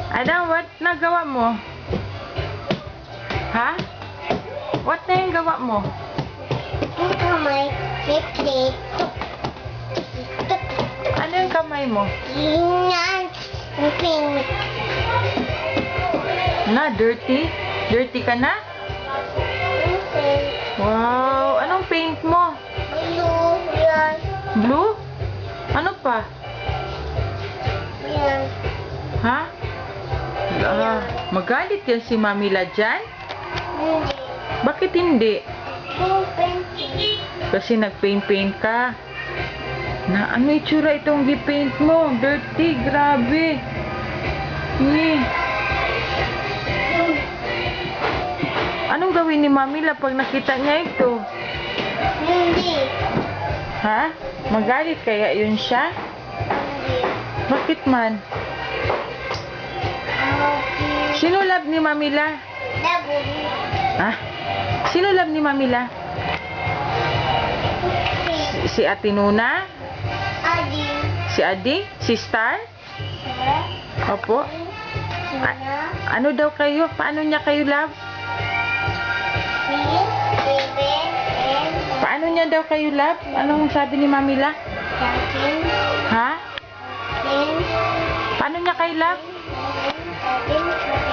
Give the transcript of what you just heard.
Adam, what nagawa mo? Ha? What na yung gawa mo? Yung kamay, may plate. Ano yung kamay mo? Yan. Yung pink. Na, dirty? Dirty ka na? Yung pink. Wow, anong paint mo? Blue. Yan. Blue? Ano pa? Yan. Ha? Magalit yan si Mamila dyan? Hindi. Bakit hindi? Yung pink. Kasi nag-paint-paint ka. Na ano itsura itong gi-paint mo? Dirty, grabe. Anong gawin ni Mamila pag nakita niya ito? Hindi. Ha? Magalit kaya yun siya? Hindi. Bakit man? Sino love ni Mamila? Dabog. Ha? Sino love ni Mamila? Si Ate Nuna? Adi. Si Adi? Si Star? Opo. Sina. Ano daw kayo? Paano niya kayo love? Pink. Baby. And Paano niya daw kayo love? Anong sabi ni Mamila? Jakin. Ha? Pink. Paano niya kayo love? Pink.